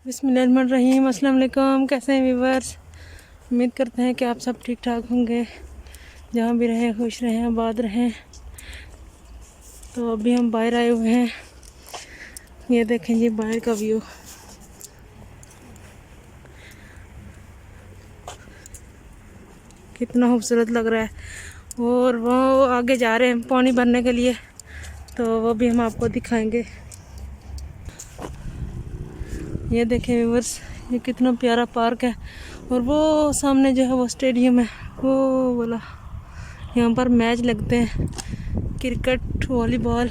बिस्मिल्लाहिर्रहमानिर्रहीम। अस्सलाम वालेकुम। कैसे हैं व्यूअर्स? उम्मीद करते हैं कि आप सब ठीक ठाक होंगे, जहाँ भी रहें खुश रहें आबाद रहें। तो अभी हम बाहर आए हुए हैं, ये देखें जी बाहर का व्यू। कितना खूबसूरत लग रहा है। और वो आगे जा रहे हैं पानी भरने के लिए, तो वो भी हम आपको दिखाएंगे। ये देखें व्यूअर्स, ये कितना प्यारा पार्क है। और वो सामने जो है वो स्टेडियम है, वो वाला। यहाँ पर मैच लगते हैं, क्रिकेट वॉलीबॉल।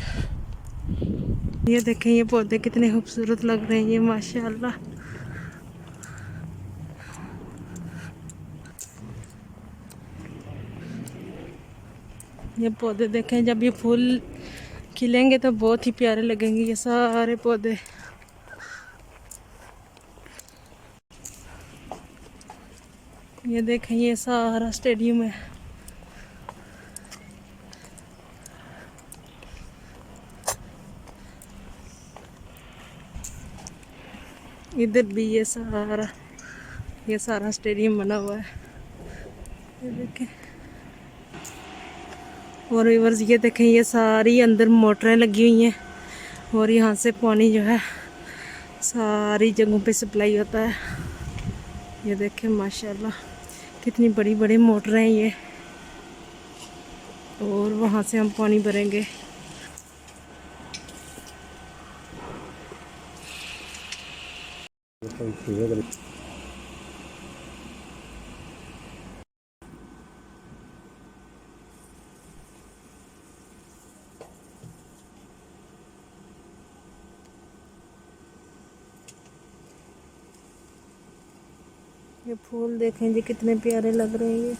ये देखें ये पौधे कितने खूबसूरत लग रहे हैं, ये माशाल्लाह। ये पौधे देखें, जब ये फूल खिलेंगे तो बहुत ही प्यारे लगेंगे ये सारे पौधे। ये देखें ये सारा स्टेडियम है। इधर भी ये सारा स्टेडियम बना हुआ है, ये देखें। और व्यूअर्स ये देखें, ये सारी अंदर मोटरें लगी हुई हैं और यहाँ से पानी जो है सारी जगहों पे सप्लाई होता है। ये देखें माशाल्लाह कितनी बड़ी बड़ी मोटरें हैं ये। और वहाँ से हम पानी भरेंगे। ये फूल देखें जी कितने प्यारे लग रहे हैं ये,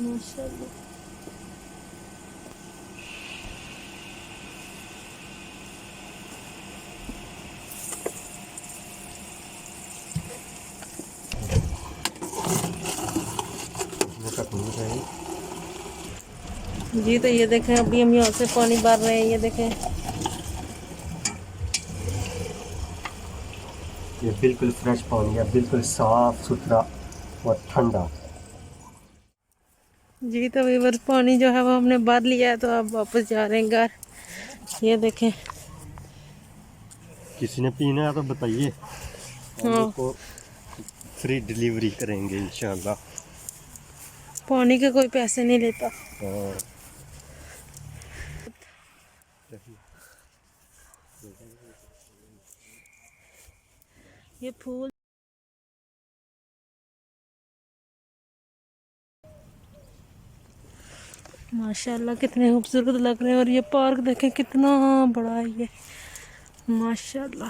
माशाल्लाह। जी तो ये देखें, अभी हम यहाँ से पानी भर रहे हैं। ये देखें, ये बिल्कुल फ्रेश पानी है, बिल्कुल साफ सुथरा और ठंडा। जी तो व्यूअर्स पानी जो है वो हमने भर लिया है, तो अब वापस जा रहे हैं घर। ये देखें, किसी ने पीना है तो बताइए, हम हाँ उसको फ्री डिलीवरी करेंगे इंशाल्लाह। पानी के कोई पैसे नहीं लेता। हाँ। ये फूल माशाल्लाह कितने खूबसूरत लग रहे हैं। और ये पार्क देखें कितना बड़ा है ये, माशाल्लाह।